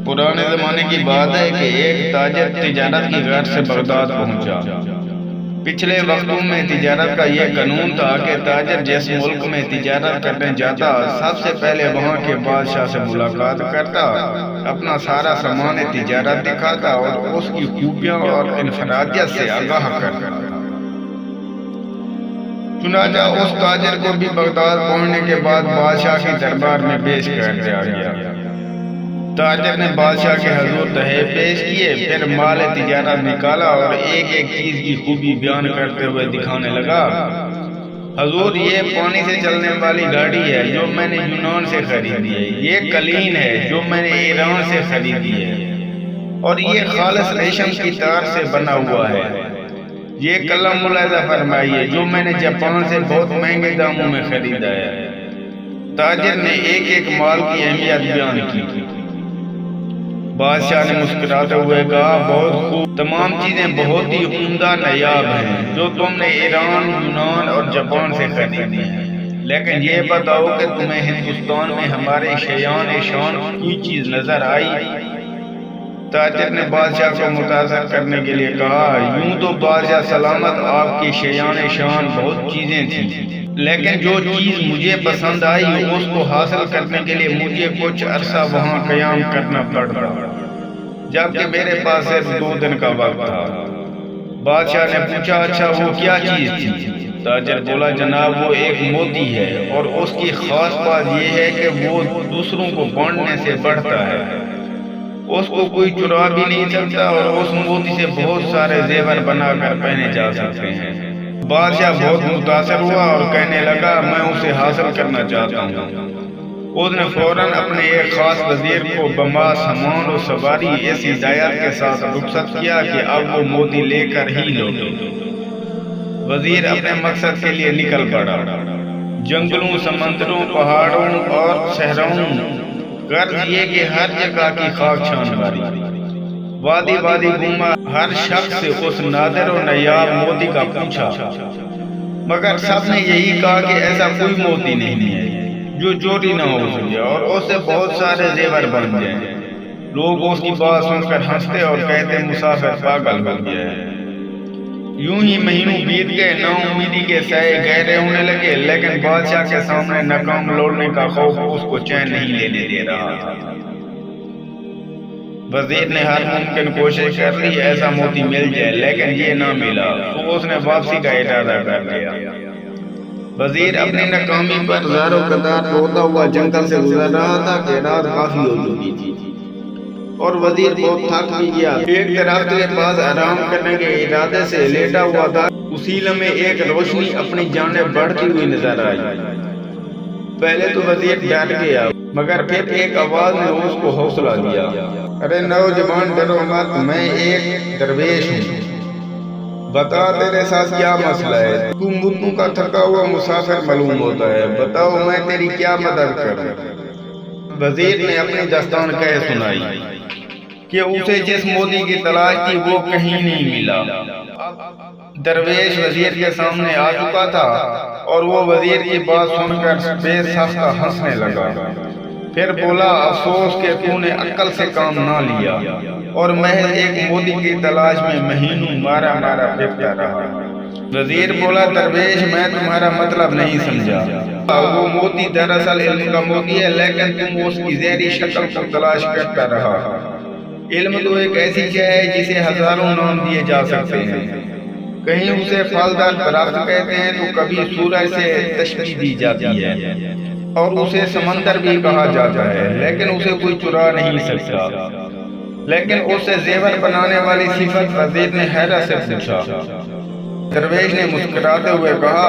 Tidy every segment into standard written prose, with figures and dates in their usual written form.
پرانے زمانے کی بات ہے کہ ایک تاجر تجارت کی غرض سے بغداد پہنچا۔ پچھلے وقتوں میں تجارت کا یہ قانون تھا کہ تاجر جس ملک میں تجارت کرنے جاتا سب سے پہلے وہاں کے بادشاہ سے ملاقات کرتا، اپنا سارا سامان تجارت دکھاتا اور اس کی خوبیاں اور انفرادیت سے آگاہ کرتا۔ چنانچہ اس تاجر کو بھی بغداد پہنچنے کے بعد بادشاہ کے دربار میں پیش کر دیا گیا۔ تاجر نے بادشاہ کے حضور تحائف پیش کیے، پھر مال تجارت نکالا اور ایک ایک چیز کی خوبی بیان کرتے ہوئے دکھانے لگا۔ حضور، یہ پانی سے چلنے والی گاڑی ہے جو میں نے یونان سے خریدی ہے، یہ قالین ہے جو میں نے ایران سے خریدی ہے، اور یہ خالص ریشم کی تار سے بنا ہوا ہے۔ یہ قلم ملاحظہ فرمائیے جو میں نے جاپان سے بہت مہنگے داموں میں خریدا ہے۔ تاجر نے ایک ایک مال کی اہمیت بیان کی۔ بادشاہ نے مسکراتے ہوئے کہا، بہت خوب، تمام چیزیں بہت ہی عمدہ نایاب ہیں جو تم نے ایران، یونان اور جاپان سے خریدی ہیں، لیکن یہ بتاؤ کہ تمہیں ہندوستان میں ہمارے شایان شان کوئی چیز نظر آئی؟ تاجر نے بادشاہ کو متاثر کرنے کے لیے کہا، یوں تو بادشاہ سلامت، آپ کی شایان شان بہت چیزیں تھیں، لیکن جو چیز مجھے پسند آئی اس کو حاصل کرنے کے لیے مجھے کچھ عرصہ وہاں قیام کرنا پڑتا، جبکہ میرے پاس صرف 2 دن کا وقت تھا۔ بادشاہ نے پوچھا، اچھا وہ کیا چیز تھی؟ تاجر بولا، جناب وہ ایک موتی ہے، اور اس کی خاص بات یہ ہے کہ وہ دوسروں کو بانٹنے سے بڑھتا ہے، اس کو کوئی چرا بھی نہیں سکتا، اور اس موتی سے بہت سارے زیور بنا کر پہنے جا سکتے ہیں۔ بادشاہ بہت متاثر ہوا اور کہنے لگا، میں اسے حاصل کرنا چاہتا ہوں۔ اس نے فوراً اپنے ایک خاص وزیر کو بما سامان و سواری اس ہدایت کے ساتھ رخصت کیا کہ اب وہ موتی لے کر ہی لوٹے۔ وزیر اپنے مقصد کے لیے نکل پڑا۔ جنگلوں، سمندروں، پہاڑوں اور صحراؤں، غرض یہ کہ ہر جگہ کی خاک چھان ماری، وادی وادی گھوما، ہر شخص سے اس نادر و نایاب موتی کا پوچھا، مگر سب نے یہی کہا کہ ایسا کوئی موتی نہیں ہے جو چوری نہ ہو سکے اور اس سے بہت سارے زیور بن جائیں۔ لوگ اس کی بات سن کر ہنستے اور کہتے مسافر پاگل ہو گیا ہے۔ یوں ہی مہینوں بیت گئے، نا امیدی کے سائے گہرے ہونے لگے، لیکن بادشاہ کے سامنے ناکام لوٹنے کا خوف اس کو چین نہیں لینے دے رہا تھا۔ وزیر نے ہر ممکن کوشش کر لی ایسا موتی مل جائے، لیکن یہ نہ ملا، تو اس نے واپسی کا ارادہ کر لیا۔ وزیر اپنی ناکامی پر زار و قطار روتا ہوا جنگل سے گزر رہا تھا کہ رات کافی ہو چکی تھی اور وزیر بہت تھک بھی گیا۔ ایک درخت کے پاس آرام کرنے کے ارادے سے لیٹا ہوا تھا، اسی لمحے ایک روشنی اپنی جانب بڑھتی ہوئی نظر آئی۔ پہلے تو وزیر ڈر گیا، مگر پھر ایک آواز نے اس کو حوصلہ دیا، ارے نوجوان ڈرو مت، میں ایک درویش ہوں، بتا تیرے ساتھ کیا مسئلہ ہے؟ تو مدتوں کا تھکا ہوا مسافر معلوم ہوتا ہے، بتاؤ میں تیری کیا مدد کروں؟ وزیر نے اپنی داستان کہہ سنائی کہ اسے جس موتی کی تلاش تھی وہ کہیں نہیں ملا۔ درویش وزیر کے سامنے آ چکا تھا اور وہ وزیر کی بات سن کر بے ساختہ ہنسنے لگا، پھر بولا، افسوس کہ تو نے عقل سے کام نہ لیا اور محض ایک موتی کی تلاش میں مہینوں مارا مارا پھرتا رہا۔ وزیر بولا، درویش میں تمہارا مطلب نہیں سمجھا، وہ موتی دراصل علم کا موتی ہے، لیکن تم اس کی ظاہری شکل کو تلاش کرتا رہا۔ علم تو ایک ایسی شے ہے جسے ہزاروں نام دیے جا سکتے ہیں، کہیں اسے پھلدار درخت کہتے ہیں تو کبھی سورج سے تشبیہ دی جاتی ہے اور اسے سمندر بھی کہا جاتا ہے، لیکن اسے کوئی چرا نہیں سکتا۔ لیکن اسے زیور بنانے والی صفت وزیر نے حیرت سے پوچھا۔ درویش نے مسکراتے ہوئے کہا،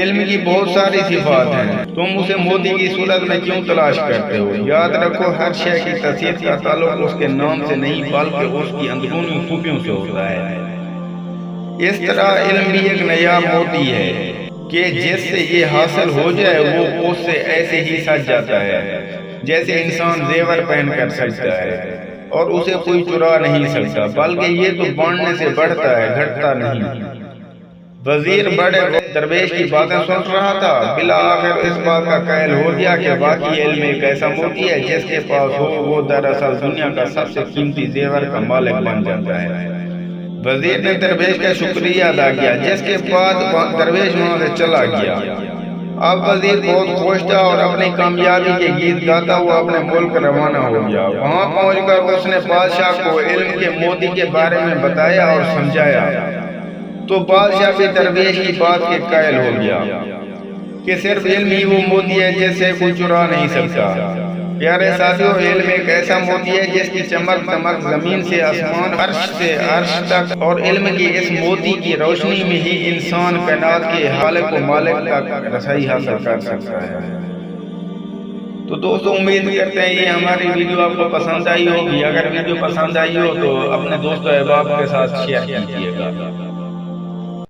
علم کی بہت ساری صفات ہیں، تم اسے موتی کی صورت میں کیوں تلاش کرتے ہو؟ یاد رکھو، ہر شے کی تصدیق کا تعلق اس کے نام سے نہیں بلکہ اس کی اندرونی خوبیوں سے ہوتا ہے۔ اس طرح علم بھی ایک نایاب موتی ہے کہ جس سے یہ حاصل ہو جائے وہ اس سے ایسے ہی سج جاتا ہے جیسے انسان زیور پہن کر سجتا ہے، اور اسے کوئی چرا نہیں سکتا، بلکہ یہ تو بانٹنے سے بڑھتا ہے، گھٹتا نہیں۔ وزیر بڑے درویش کی باتیں سن رہا تھا، بالآخر اس بات کا قائل ہو گیا کہ واقعی علم ایک ایسا موتی ہے جس کے پاس ہو وہ دراصل دنیا کا سب سے قیمتی زیور کا مالک بن جاتا ہے۔ وزیر نے درویش کا شکریہ ادا کیا، جس کے بعد درویش وہاں سے چلا گیا۔ اب وزیر بہت خوش تھا اور اپنی کامیابی کے گیت گاتا ہوا اپنے ملک روانہ ہو گیا۔ وہاں پہنچ کر اس نے بادشاہ کو علم کے موتی کے بارے میں بتایا اور سمجھایا، تو بادشاہ بھی درویش کی بات کے قائل ہو گیا کہ صرف علم ہی وہ موتی ہے جسے کوئی چرا نہیں سکتا۔ پیارے ساتھیو، علم ایک ایسا موتی ہے جس کی چمک دمک زمین سے آسمان، عرش سے عرش تک، اور علم کی اس موتی کی روشنی میں ہی انسان کائنات کے خالق و مالک تک رسائی حاصل کر سکتا ہے۔ تو دوستو، امید کرتے ہیں یہ ہماری ویڈیو آپ کو پسند آئی ہوگی۔ اگر ویڈیو پسند آئی ہو تو اپنے دوستوں احباب کے ساتھ شیئر کیجیے گا۔